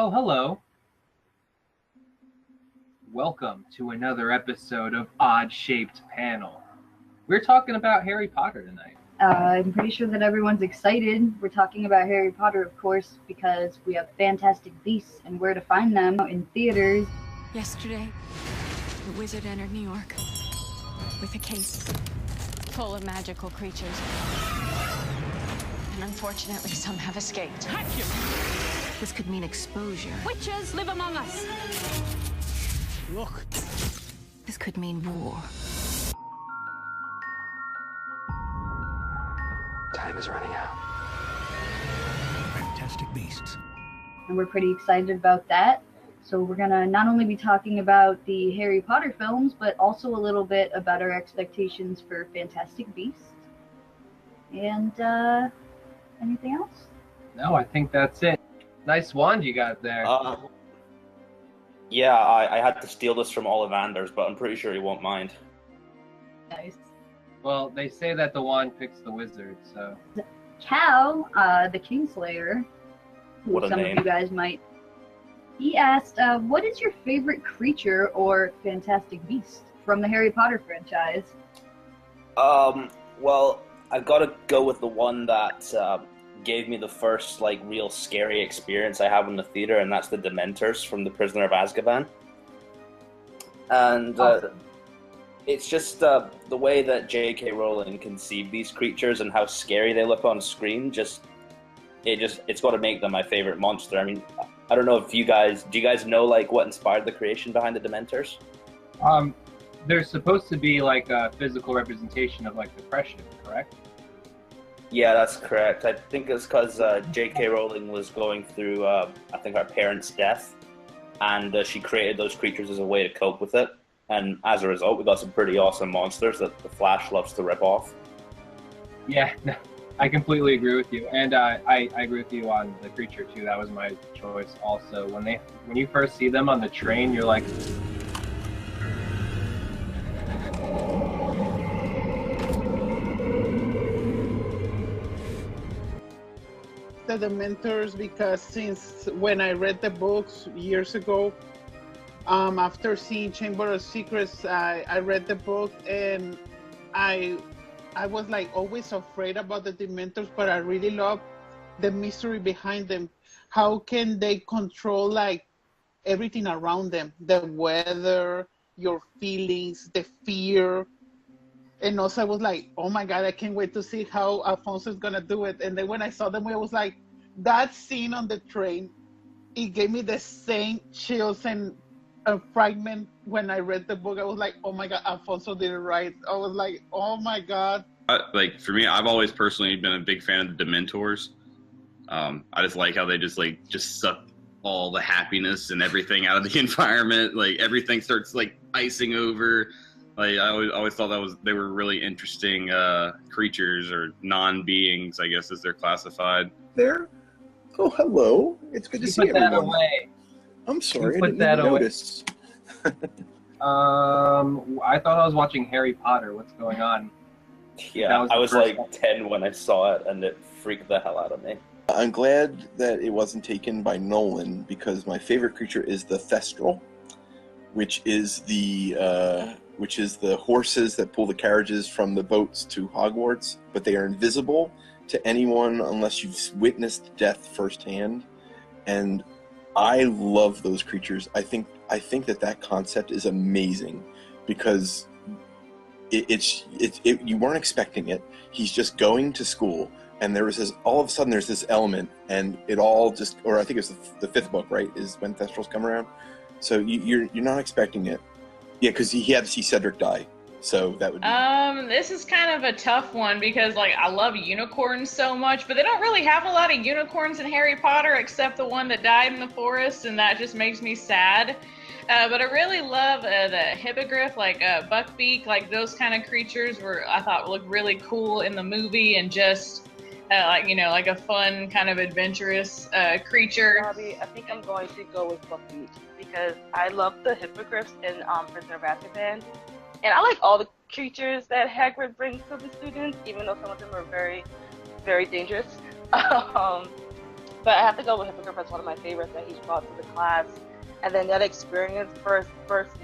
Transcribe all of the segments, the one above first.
Oh, hello. Welcome to another episode of Odd Shaped Panel. We're talking about Harry Potter tonight. I'm pretty sure that everyone's excited. We're talking about Harry Potter, of course, because we have Fantastic Beasts and where to find them in theaters. Yesterday, the wizard entered New York with a case full of magical creatures. And unfortunately, some have escaped. This could mean exposure. Witches live among us. Look. This could mean war. Time is running out. Fantastic Beasts. And we're pretty excited about that. So we're going to not only be talking about the Harry Potter films, but also a little bit about our expectations for Fantastic Beasts. And, anything else? No, I think that's it. Nice wand you got there. Yeah, I had to steal this from Ollivanders, but I'm pretty sure he won't mind. Nice. Well, they say that the wand picks the wizard, so... Cal, the Kingslayer, who What a some name. of you guys might... He asked, what is your favorite creature or Fantastic Beast from the Harry Potter franchise? Well, I've got to go with the one that gave me the first, real scary experience I have in the theater, and that's the Dementors from The Prisoner of Azkaban. And it's just the way that J.K. Rowling conceived these creatures and how scary they look on screen, it's got to make them my favorite monster. I mean, I don't know if do you guys know, what inspired the creation behind the Dementors? They're supposed to be a physical representation of depression, correct? Yeah, that's correct. I think it's because J.K. Rowling was going through, I think, her parents' death, and she created those creatures as a way to cope with it. And as a result, we got some pretty awesome monsters that the Flash loves to rip off. Yeah, I completely agree with you, and I agree with you on the creature too. That was my choice also. When you first see them on the train, you're like... The Dementors, because since when I read the books years ago, after seeing Chamber of Secrets, I read the book, and I was always afraid about the Dementors, but I really love the mystery behind them. How can they control everything around them? The weather, your feelings, the fear. And also I was like, oh my God, I can't wait to see how Alfonso is going to do it. And then when I saw them, I was like, that scene on the train, it gave me the same chills and a fragment when I read the book. I was like, oh my God, Alfonso did it right. I was like, oh my God. For me, I've always personally been a big fan of the Dementors. I just like how they just suck all the happiness and everything out of the environment. Everything starts icing over. I always thought they were really interesting creatures, or non-beings, I guess, as they're classified. There. Oh, hello. It's good to see Put that everyone. away. I'm sorry, I Put didn't that even away. notice. I thought I was watching Harry Potter. What's going on? Yeah, I was 10 when I saw it, and it freaked the hell out of me. I'm glad that it wasn't taken by Nolan, because my favorite creature is the Thestral, which is the horses that pull the carriages from the boats to Hogwarts, but they are invisible to anyone unless you've witnessed death firsthand. And I love those creatures. I think that concept is amazing, because you weren't expecting it. He's just going to school, and there was all of a sudden there's this element, and it all just, or I think it's the fifth book, right, is when Thestrals come around. So you're not expecting it. Yeah, because he had to see Cedric die, so that would be... This is kind of a tough one, because I love unicorns so much, but they don't really have a lot of unicorns in Harry Potter except the one that died in the forest, and that just makes me sad. But I really love the hippogriff, Buckbeak, those kind of creatures I thought looked really cool in the movie, and just a fun kind of adventurous creature. Bobby, I think I'm going to go with Buckbeak, because I love the hippogriffs in Prisoner of Azkaban, and I like all the creatures that Hagrid brings to the students, even though some of them are very, very dangerous. but I have to go with Hippogriff as one of my favorites that he's brought to the class. And then that experience first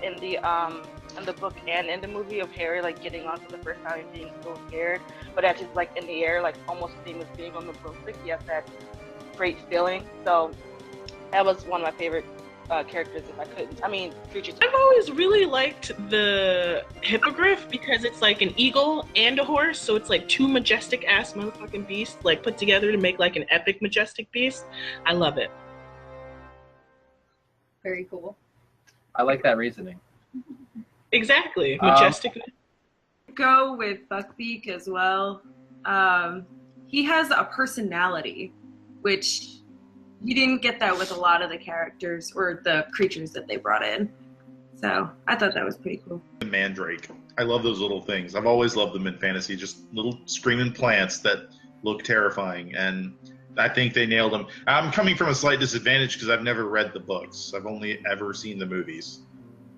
in the book and in the movie of Harry like getting onto the first time and being so scared, but actually like in the air, like almost same as being on the broomstick. He has that great feeling. So that was one of my favorite characters. Creatures. I've always really liked the Hippogriff because it's like an eagle and a horse, so it's like two majestic ass motherfucking beasts like put together to make like an epic majestic beast. I love it. Very cool. I like that reasoning. Exactly. Majestic. Go with Buckbeak as well. He has a personality, which you didn't get that with a lot of the characters or the creatures that they brought in. So I thought that was pretty cool. The mandrake. I love those little things. I've always loved them in fantasy. Just little screaming plants that look terrifying, and I think they nailed them. I'm coming from a slight disadvantage because I've never read the books. I've only ever seen the movies.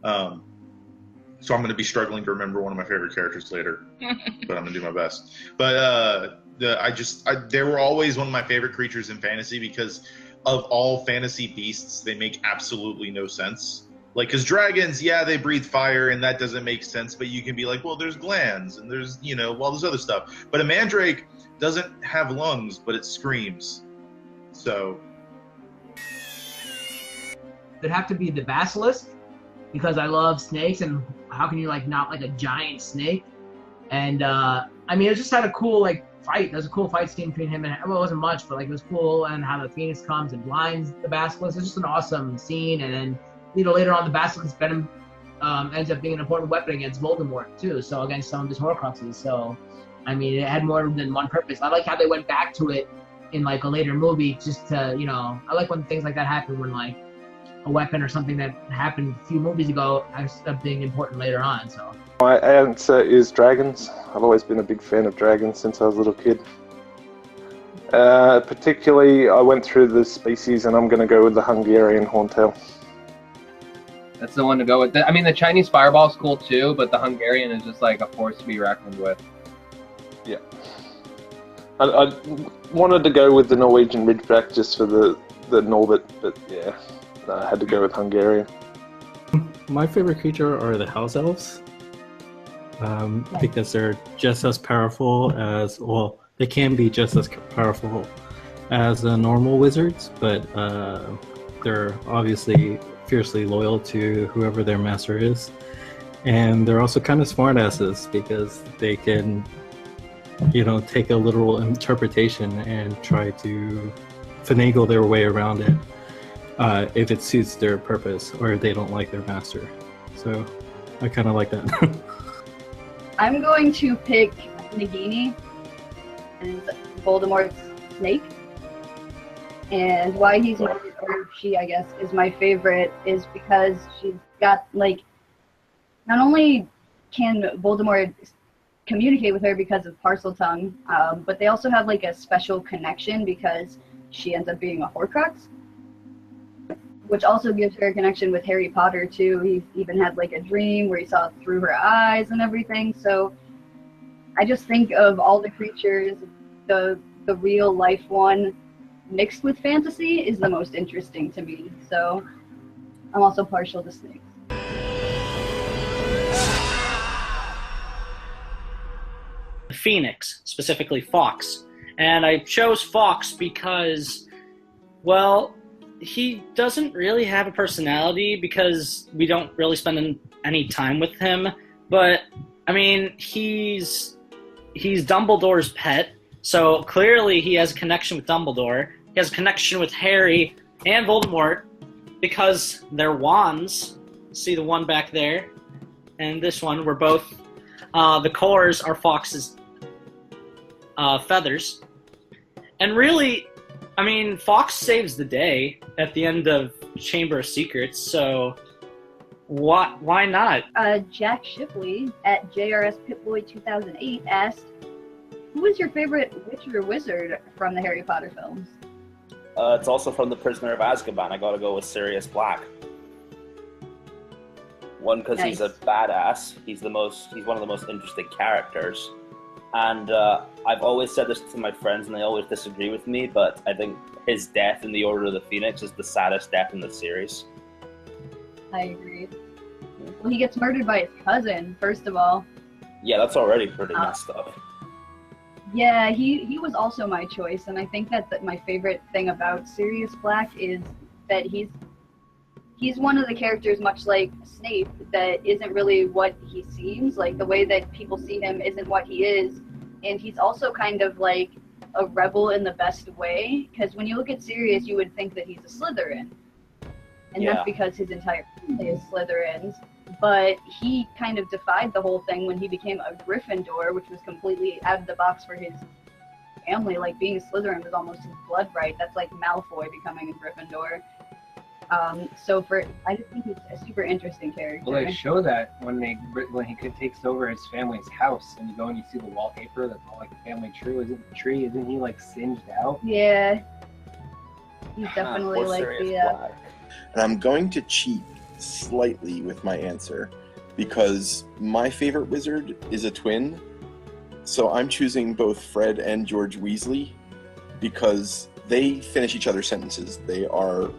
So I'm going to be struggling to remember one of my favorite characters later, but I'm going to do my best. But they were always one of my favorite creatures in fantasy because of all fantasy beasts, they make absolutely no sense. Like, because dragons, yeah, they breathe fire, and that doesn't make sense, but you can be like, well, there's glands, and there's, all this other stuff. But a mandrake doesn't have lungs, but it screams. So it'd have to be the basilisk, because I love snakes, and how can you not like a giant snake? And it just had a cool fight. There's a cool fight scene between him and it wasn't much, but it was cool, and how the phoenix comes and blinds the basilisk. It's just an awesome scene. And then later on, the basilisk venom ends up being an important weapon against Voldemort too. So against some of his Horcruxes. So it had more than one purpose. I like how they went back to it in a later movie, just to I like when things like that happen, when a weapon or something that happened a few movies ago ends up being important later on. So my answer is dragons. I've always been a big fan of dragons since I was a little kid. Particularly, I went through the species, and I'm going to go with the Hungarian horntail. That's the one to go with. The Chinese fireball is cool too, but the Hungarian is just a force to be reckoned with. Yeah. I wanted to go with the Norwegian Ridgeback just for the Norbit, but yeah, I had to go with Hungarian. My favorite creature are the house elves. Because they're just as powerful as, they can be just as powerful as normal wizards, but they're obviously fiercely loyal to whoever their master is. And they're also kind of smartasses because they can, take a literal interpretation and try to finagle their way around it if it suits their purpose or if they don't like their master. So I kind of like that. I'm going to pick Nagini and Voldemort's snake. And why he's or she, I guess, is my favorite is because she's got not only can Voldemort communicate with her because of Parseltongue, but they also have a special connection because she ends up being a Horcrux, which also gives her a connection with Harry Potter too. He even had a dream where he saw through her eyes and everything. So I just think of all the creatures, the real life one mixed with fantasy is the most interesting to me. So I'm also partial to snakes. Phoenix, specifically Fox. And I chose Fox because, he doesn't really have a personality because we don't really spend any time with him. But, he's Dumbledore's pet, so clearly he has a connection with Dumbledore. He has a connection with Harry and Voldemort because they're wands. See the one back there? And this one, we're both, the cores are Fox's feathers. And really, Fox saves the day at the end of Chamber of Secrets, so why not? Jack Shipley at JRS Pitboy 2008 asked, who is your favorite witch or wizard from the Harry Potter films? It's also from The Prisoner of Azkaban. I gotta go with Sirius Black. One, because he's a badass. He's one of the most interesting characters. And I've always said this to my friends, and they always disagree with me, but I think his death in the Order of the Phoenix is the saddest death in the series. I agree. Well, he gets murdered by his cousin, first of all. Yeah, that's already pretty messed up. Yeah, he was also my choice, and I think that my favorite thing about Sirius Black is that he's one of the characters, much like Snape, that isn't really what he seems. Like, the way that people see him isn't what he is, and he's also kind of like a rebel in the best way, because when you look at Sirius, you would think that he's a Slytherin, and that's because his entire family is Slytherins. But he kind of defied the whole thing when he became a Gryffindor, which was completely out of the box for his family. Like, being a Slytherin was almost his blood right. That's like Malfoy becoming a Gryffindor. I just think he's a super interesting character. Well, they show that when he takes over his family's house, and you go and you see the wallpaper that's all like a family tree. Isn't he like singed out? Yeah, he's definitely like the. And I'm going to cheat slightly with my answer, because my favorite wizard is a twin, so I'm choosing both Fred and George Weasley, because they finish each other's sentences. They are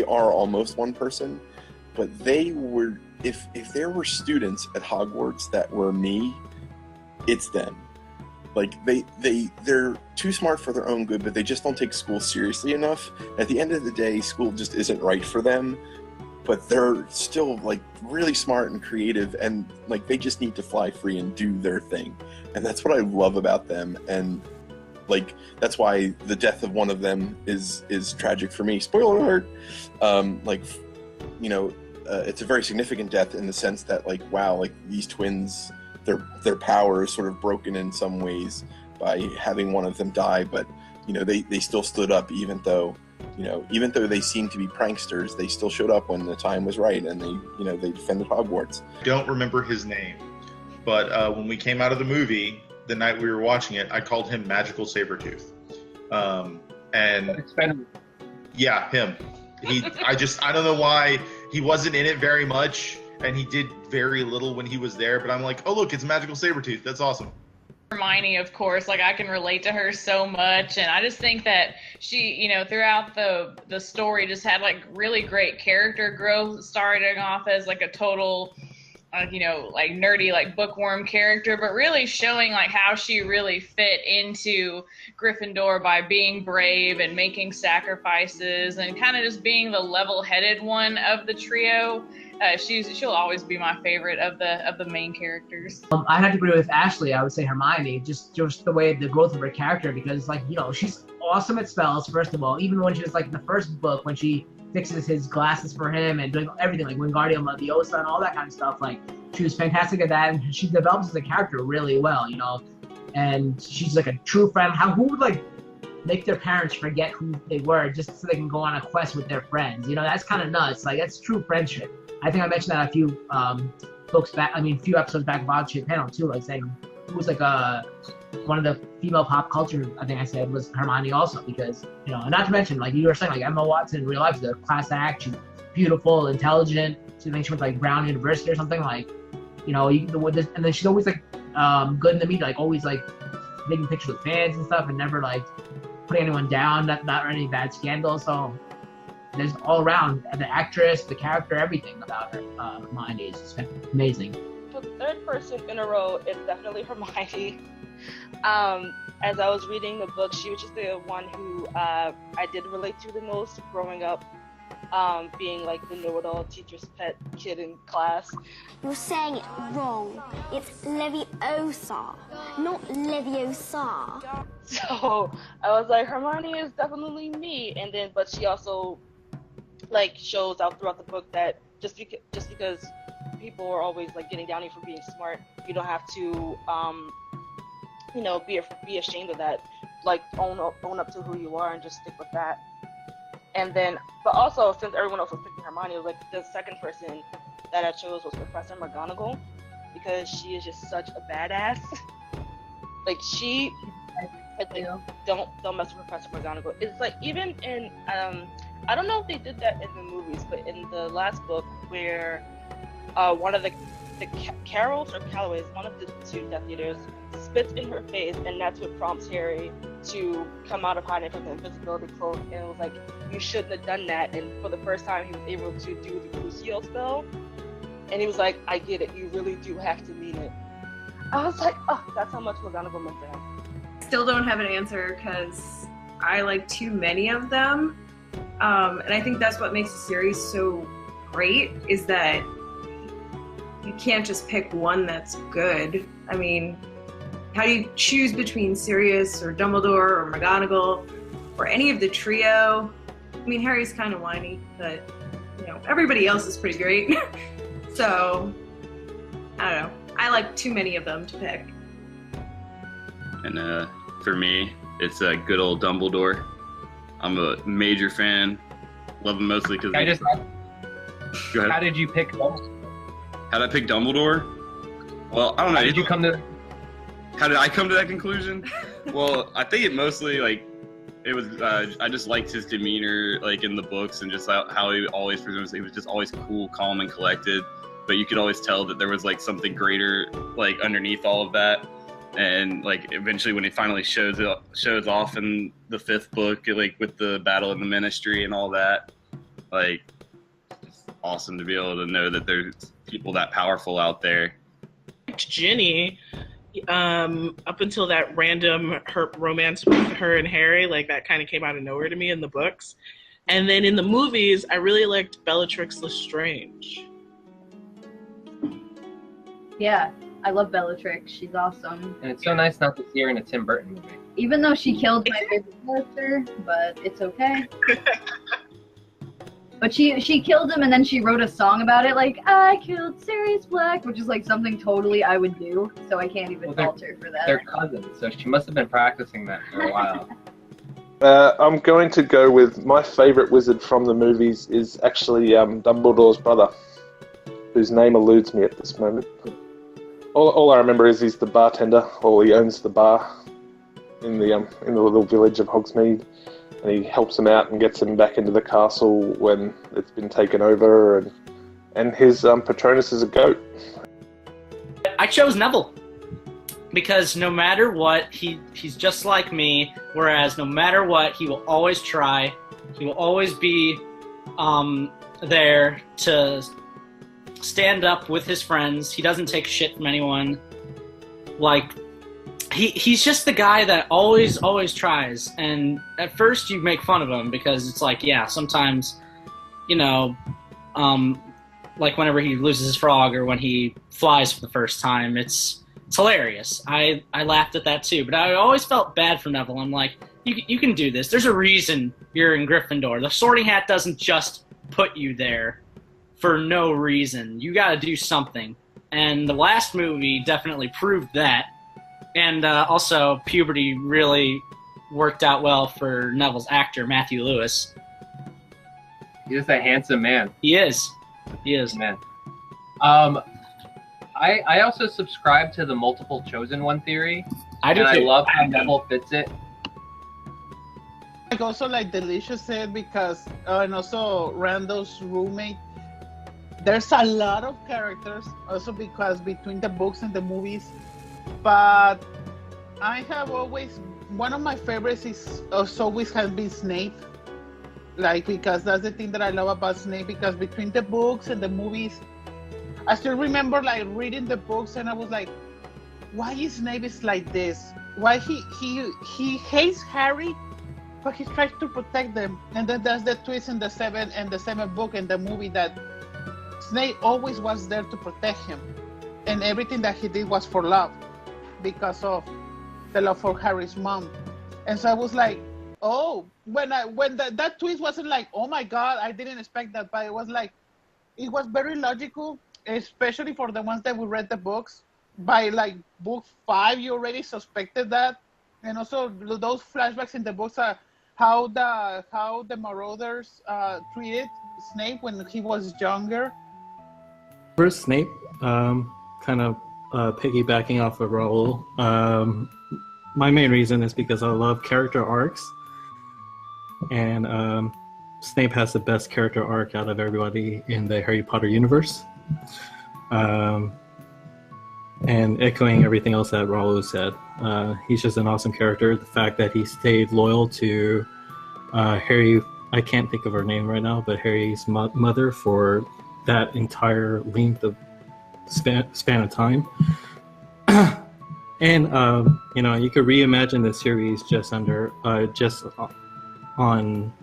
almost one person, but they were, if there were students at Hogwarts that were me, it's them. Like, they're too smart for their own good, but they just don't take school seriously enough. At the end of the day, school just isn't right for them, but they're still like really smart and creative, and like they just need to fly free and do their thing. And that's what I love about them. And like, that's why the death of one of them is tragic for me. Spoiler alert. It's a very significant death in the sense that, like, wow, like these twins, their power is sort of broken in some ways by having one of them die, but they still stood up, even though they seemed to be pranksters. They still showed up when the time was right, and they defended Hogwarts. Don't remember his name, but when we came out of the movie, the night we were watching it, I called him Magical Sabretooth. Yeah, him. I don't know why he wasn't in it very much, and he did very little when he was there, but I'm like, oh look, it's Magical Sabretooth. That's awesome. Hermione, of course, like I can relate to her so much, and I just think that she, throughout the story just had like really great character growth, starting off as like a total like nerdy, like bookworm character, but really showing like how she really fit into Gryffindor by being brave and making sacrifices and kind of just being the level-headed one of the trio. She'll always be my favorite of the main characters. I have to agree with Ashley. I would say Hermione, just the way the growth of her character, because like she's awesome at spells. First of all, even when she was like in the first book, when she fixes his glasses for him and doing everything like Wingardium Leviosa and all that kind of stuff, like she was fantastic at that, and she develops as a character really well, and she's like a true friend. Who would like make their parents forget who they were just so they can go on a quest with their friends? That's kind of nuts. Like, that's true friendship. I think I mentioned that a few few episodes back of Odd Shape Panel too, like saying who was like one of the female pop culture, I think I said, was Hermione also, because, and not to mention, like you were saying, like Emma Watson in real life is a class act. She's beautiful, intelligent. She thinks she went like Brown University or something, like, and then she's always like good in the media, like always like taking pictures with fans and stuff, and never like putting anyone down, not any bad scandals. So there's all around the actress, the character, everything about her. Hermione is just amazing. The third person in a row is definitely Hermione. As I was reading the book, she was just the one who I did relate to the most growing up, being like the know-it-all teacher's pet kid in class. You're saying it wrong. It's Leviosa, not Leviosa. So I was like, Hermione is definitely me. And then, but she also like shows out throughout the book that just because people are always like getting down on you for being smart, you don't have to be ashamed of that. Like own up to who you are and just stick with that. And then, but also, since everyone else was picking Hermione, it was like the second person that I chose was Professor McGonagall, because she is just such a badass. Like don't mess with Professor McGonagall. It's like, even in I don't know if they did that in the movies, but in the last book where one of the the Carroll's or Callaway's, one of the two Death Eaters, spits in her face, and that's what prompts Harry to come out of hiding from the invisibility cloak. And it was like, you shouldn't have done that. And for the first time, he was able to do the Crucio spell. And he was like, I get it. You really do have to mean it. I was like, oh, that's how much McGonagall meant to him. Still don't have an answer because I like too many of them. And I think that's what makes the series so great, is that you can't just pick one that's good. I mean, how do you choose between Sirius or Dumbledore or McGonagall or any of the trio? I mean, Harry's kind of whiny, but you know, everybody else is pretty great. So, I don't know. I like too many of them to pick. And for me, it's a good old Dumbledore. I'm a major fan. Love him mostly because. Go ahead. How did you pick Dumbledore? How did I pick Dumbledore? Well, I don't know. How did you come to? How did I come to that conclusion? Well, I think it mostly it was. I just liked his demeanor, like in the books, and just how he always presumes he was just always cool, calm, and collected. But you could always tell that there was like something greater, like underneath all of that. And like eventually, when he finally shows off in the 5th book, like with the battle in the Ministry and all that, like it's awesome to be able to know that there's people that powerful out there. Ginny, up until that random romance with her and Harry, like that kind of came out of nowhere to me in the books. And then in the movies, I really liked Bellatrix Lestrange. Yeah, I love Bellatrix. She's awesome. And it's so nice not to see her in a Tim Burton movie. Even though she killed my favorite character, but it's okay. But she killed him, and then she wrote a song about it, like, I killed Sirius Black, which is like something totally I would do, so I can't even fault her for that. They're cousins, so she must have been practicing that for a while. I'm going to go with my favourite wizard from the movies is actually Dumbledore's brother, whose name eludes me at this moment. All I remember is he's the bartender, or he owns the bar in the little village of Hogsmeade, and he helps him out and gets him back into the castle when it's been taken over, and his patronus is a goat. I chose Neville because no matter what, he's just like me. Whereas no matter what, he will always try. He will always be there to stand up with his friends. He doesn't take shit from anyone. Like, he's just the guy that always tries. And at first you make fun of him because it's like, yeah, sometimes, you know, like whenever he loses his frog or when he flies for the first time, it's hilarious. I laughed at that too, but I always felt bad for Neville. I'm like, you can do this. There's a reason you're in Gryffindor. The Sorting Hat doesn't just put you there for no reason. You got to do something. And the last movie definitely proved that. And also, puberty really worked out well for Neville's actor, Matthew Lewis. He's a handsome man. He is. He is. Man. I also subscribe to the multiple chosen one theory. I do and too. I love how Neville fits it. Like also like Delicious said, because and also Randall's roommate, there's a lot of characters also because between the books and the movies, but I have always, one of my favorites is always has been Snape, like because that's the thing that I love about Snape, because between the books and the movies, I still remember like reading the books and I was like, why is Snape is like this? Why he hates Harry, but he tries to protect them. And then there's the twist in the seventh book in the movie that Snape always was there to protect him, and everything that he did was for love, because of the love for Harry's mom. And so I was like, oh, when that twist wasn't like, oh my god, I didn't expect that, but it was like, it was very logical, especially for the ones that we read the books. By like book 5, you already suspected that. And also those flashbacks in the books are how the Marauders treated Snape when he was younger. First, Snape, kind of piggybacking off of Raoul. My main reason is because I love character arcs, and Snape has the best character arc out of everybody in the Harry Potter universe. And echoing everything else that Raul said, he's just an awesome character. The fact that he stayed loyal to Harry, I can't think of her name right now, but Harry's mother for that entire length of span of time. And you know, you could reimagine the series just on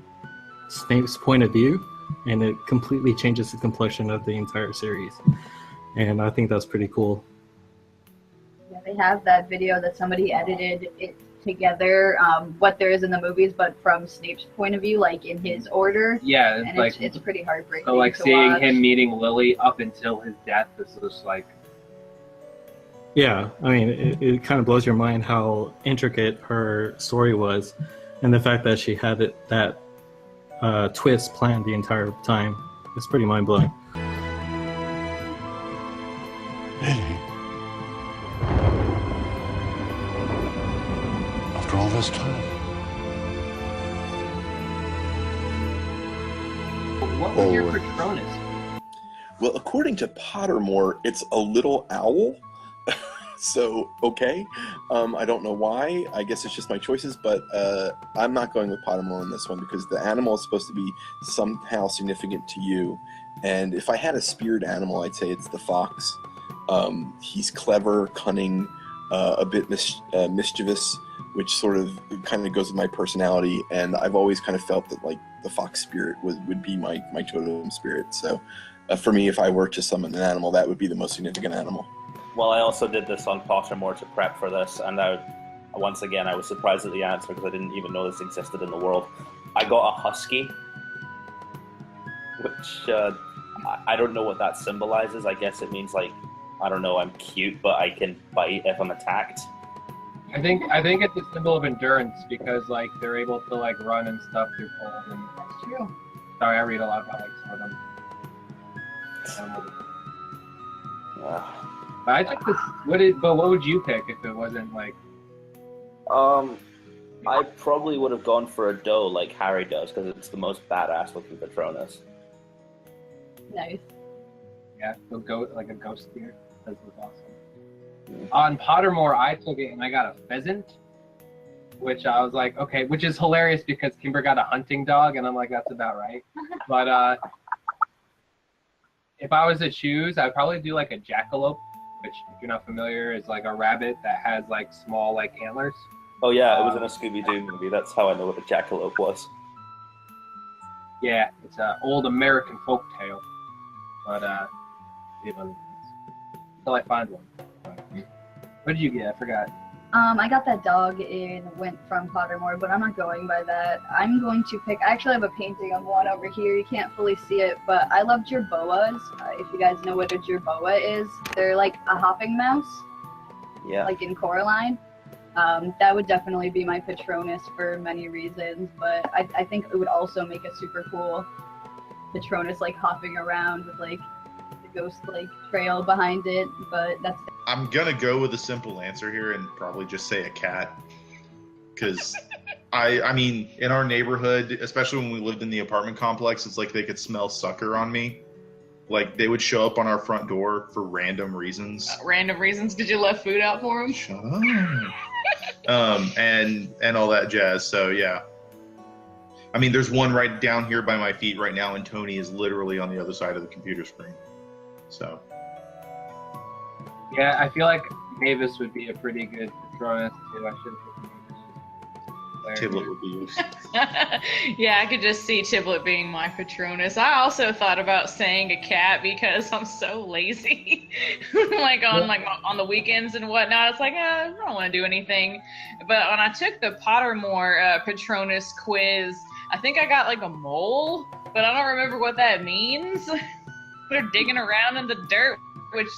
Snape's point of view, and it completely changes the complexion of the entire series. And I think that's pretty cool. Yeah, they have that video that somebody edited it together, what there is in the movies, but from Snape's point of view, like in his order. Yeah, and like it's pretty heartbreaking. so like to seeing watch. him meeting Lily up until his death is just like. Yeah, I mean, it kind of blows your mind how intricate her story was, and the fact that she had that twist planned the entire time. It's pretty mind-blowing. After all this time. What was your Patronus? Well, according to Pottermore, it's a little owl. So, okay. I don't know why. I guess it's just my choices, but I'm not going with Pottermore on this one because the animal is supposed to be somehow significant to you. And if I had a spirit animal, I'd say it's the fox. He's clever, cunning, a bit mischievous, which sort of kind of goes with my personality. And I've always kind of felt that like the fox spirit would be my totem spirit. So for me, if I were to summon an animal, that would be the most significant animal. Well, I also did this on Pottermore to prep for this, and once again, I was surprised at the answer because I didn't even know this existed in the world. I got a husky, which I don't know what that symbolizes. I guess it means like, I don't know, I'm cute, but I can bite if I'm attacked. I think it's a symbol of endurance because like they're able to like run and stuff through cold. And that's true. Sorry, I read a lot about like some of them. But I think this. But what would you pick if it wasn't like? I probably would have gone for a doe like Harry does because it's the most badass looking Patronus. Nice. Yeah, a ghost deer. That was awesome. On Pottermore, I took it and I got a pheasant, which I was like, okay, which is hilarious because Kimber got a hunting dog, and I'm like, that's about right. But if I was to choose, I'd probably do like a jackalope, which, if you're not familiar, is like a rabbit that has like small like antlers. Oh yeah, it was in a Scooby-Doo movie. That's how I know what a jackalope was. Yeah, it's an old American folk tale. But until I find one. What did you get? I forgot. I got that dog and went from Pottermore, but I'm not going by that. I'm going to pick. I actually have a painting of one over here. You can't fully see it, but I love jerboas. If you guys know what a jerboa is, they're like a hopping mouse. Yeah. Like in Coraline. That would definitely be my Patronus for many reasons, but I think it would also make a super cool Patronus, like hopping around with like the ghost like trail behind it. But that's. I'm gonna go with a simple answer here and probably just say a cat, because I mean, in our neighborhood, especially when we lived in the apartment complex, it's like they could smell sucker on me. Like they would show up on our front door for random reasons. Random reasons? Did you left food out for them? Shut up. And all that jazz. So yeah. I mean, there's one right down here by my feet right now, and Tony is literally on the other side of the computer screen. So. Yeah, I feel like Mavis would be a pretty good Patronus too. I should have picked Mavis. Tiblet would be used. Yeah, I could just see Tiblet being my Patronus. I also thought about saying a cat because I'm so lazy. on the weekends and whatnot, it's like I don't want to do anything. But when I took the Pottermore Patronus quiz, I think I got like a mole, but I don't remember what that means. They're digging around in the dirt, which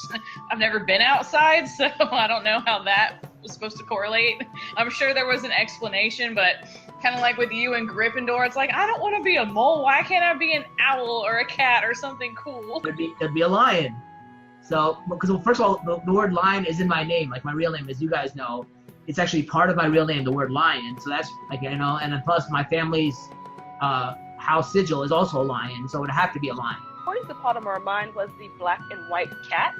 I've never been outside, so I don't know how that was supposed to correlate. I'm sure there was an explanation, but kind of like with you and Gryffindor, it's like, I don't want to be a mole. Why can't I be an owl or a cat or something cool? Could be a lion. So, because first of all, the word lion is in my name, like my real name, as you guys know. It's actually part of my real name, the word lion. So that's, like, you know, and then plus my family's house sigil is also a lion, so it would have to be a lion. According to Pottermore, mine was the black and white cat.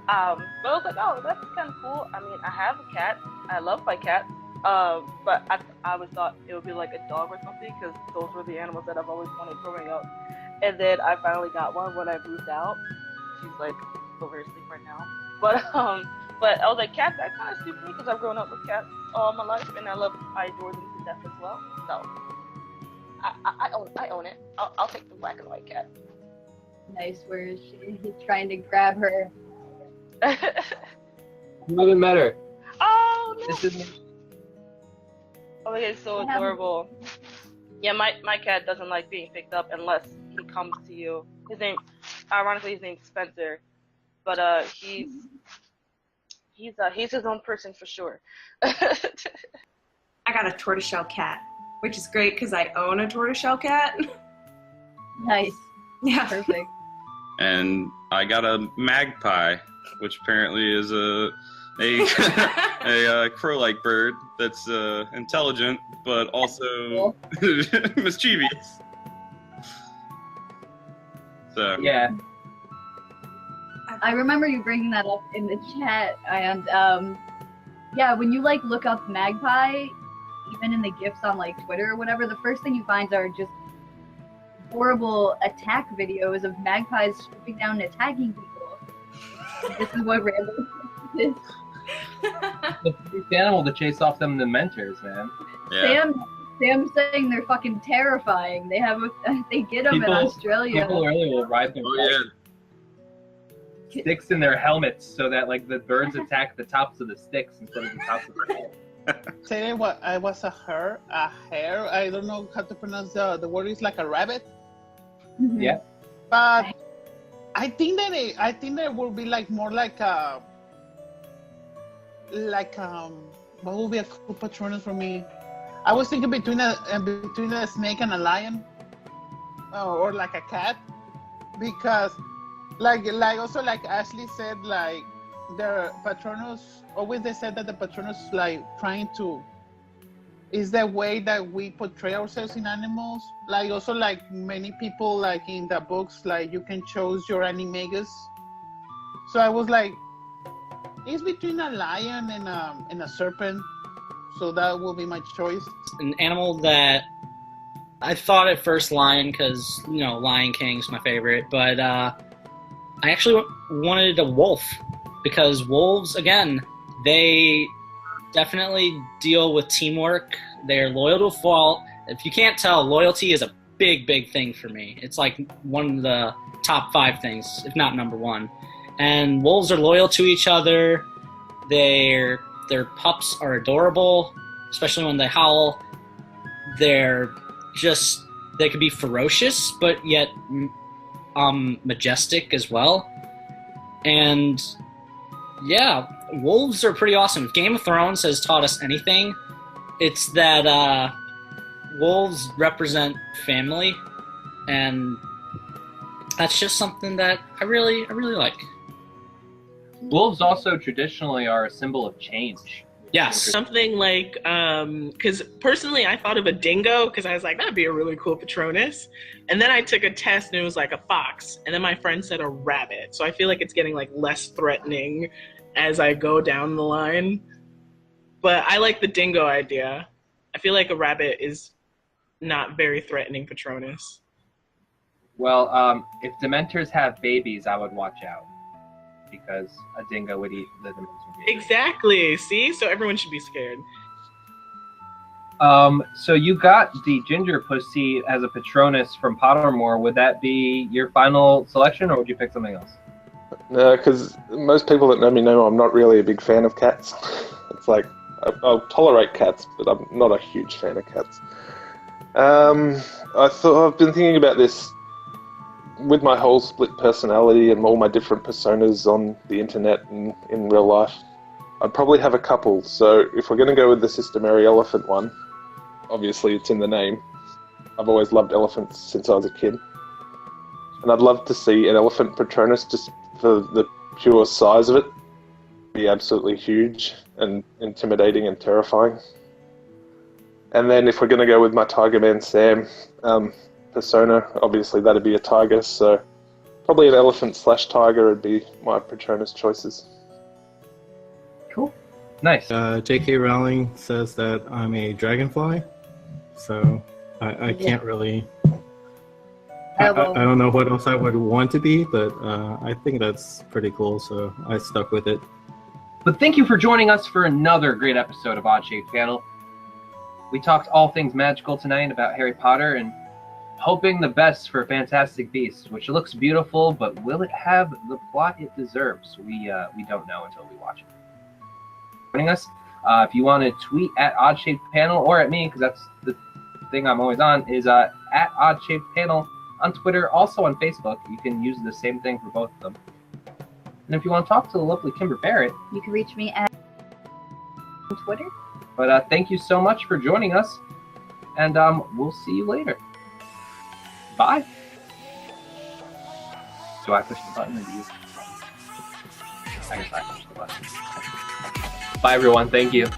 But I was like, oh, that's kind of cool. I mean, I have a cat. I love my cat. But I always thought it would be like a dog or something because those were the animals that I've always wanted growing up. And then I finally got one when I moved out. She's like over asleep right now. But I was like, cats, that kind of suits me because I've grown up with cats all my life, and I adore them to death as well. So I own it. I'll take the black and white cat. Nice, where he's trying to grab her. Mother met her. Oh no! This is me. Oh, it's so adorable. Yeah, my cat doesn't like being picked up unless he comes to you. Ironically, his name's Spencer, but he's his own person for sure. I got a tortoiseshell cat, which is great because I own a tortoiseshell cat. Nice. Yeah. Perfect. And I got a magpie, which apparently is a crow-like bird that's intelligent but also mischievous. So yeah. I remember you bringing that up in the chat, and yeah, when you like look up magpie, even in the gifs on like Twitter or whatever, the first thing you find are just horrible attack videos of magpies swooping down and attacking people. This is what random is. The first animal to chase off them Dementors, man. Yeah. Sam's saying they're fucking terrifying. They get them in Australia. People earlier will ride them. Sticks in their helmets so that like the birds attack the tops of the sticks instead of the tops of their head. Say what I was a hare. I don't know how to pronounce the word. Is like a rabbit. Mm-hmm. Yeah. But I think that it will be like more like what would be a cool patronus for me? I was thinking between a snake and a lion, or like a cat, because like also like Ashley said, like the patronus always they said that the patronus like trying to is the way that we portray ourselves in animals. Like also like many people like in the books like you can choose your animagus. So I was like, it's between a lion and a serpent. So that will be my choice. An animal that I thought at first lion because, you know, Lion King's my favorite, but I actually wanted a wolf because wolves, again, they definitely deal with teamwork. They're loyal to a fault. If you can't tell, loyalty is a big, big thing for me. It's like one of the top 5 things, if not number 1. And wolves are loyal to each other. Their pups are adorable, especially when they howl. They can be ferocious, but yet majestic as well. And yeah, wolves are pretty awesome. If Game of Thrones has taught us anything, it's that wolves represent family, and that's just something that I really like. Wolves also traditionally are a symbol of change. Yes. Something like, because personally I thought of a dingo because I was like, that'd be a really cool Patronus. And then I took a test and it was like a fox. And then my friend said a rabbit. So I feel like it's getting like less threatening as I go down the line. But I like the dingo idea. I feel like a rabbit is not very threatening Patronus. Well, if Dementors have babies, I would watch out. Because a dingo would eat the Dementor baby. Exactly. See? So everyone should be scared. So you got the ginger pussy as a Patronus from Pottermore. Would that be your final selection, or would you pick something else? No, because most people that know me know I'm not really a big fan of cats. It's like, I'll tolerate cats, but I'm not a huge fan of cats. I've been thinking about this with my whole split personality and all my different personas on the internet and in real life. I'd probably have a couple. So if we're going to go with the Sister Mary Elephant one, obviously it's in the name. I've always loved elephants since I was a kid. And I'd love to see an elephant Patronus just for the pure size of it. Be absolutely huge and intimidating and terrifying. And then if we're going to go with my Tiger Man Sam persona, obviously that'd be a tiger, so Probably an elephant/tiger would be my Patronus choices. Cool. Nice. J.K. Rowling says that I'm a dragonfly, so I can't really. I don't know what else I would want to be, but I think that's pretty cool, so I stuck with it. But thank you for joining us for another great episode of Odd Shaped Panel. We talked all things magical tonight about Harry Potter and hoping the best for Fantastic Beasts, which looks beautiful, but will it have the plot it deserves? We don't know until we watch it. Joining us, if you want to tweet at Odd Shaped Panel or at me, because that's the thing I'm always on, is at Odd Shaped Panel on Twitter, also on Facebook. You can use the same thing for both of them. And if you want to talk to the lovely Kimber Barrett, you can reach me at Twitter. But thank you so much for joining us, and we'll see you later. Bye. Do I push the button or do you? I guess I push the button. Bye, everyone. Thank you.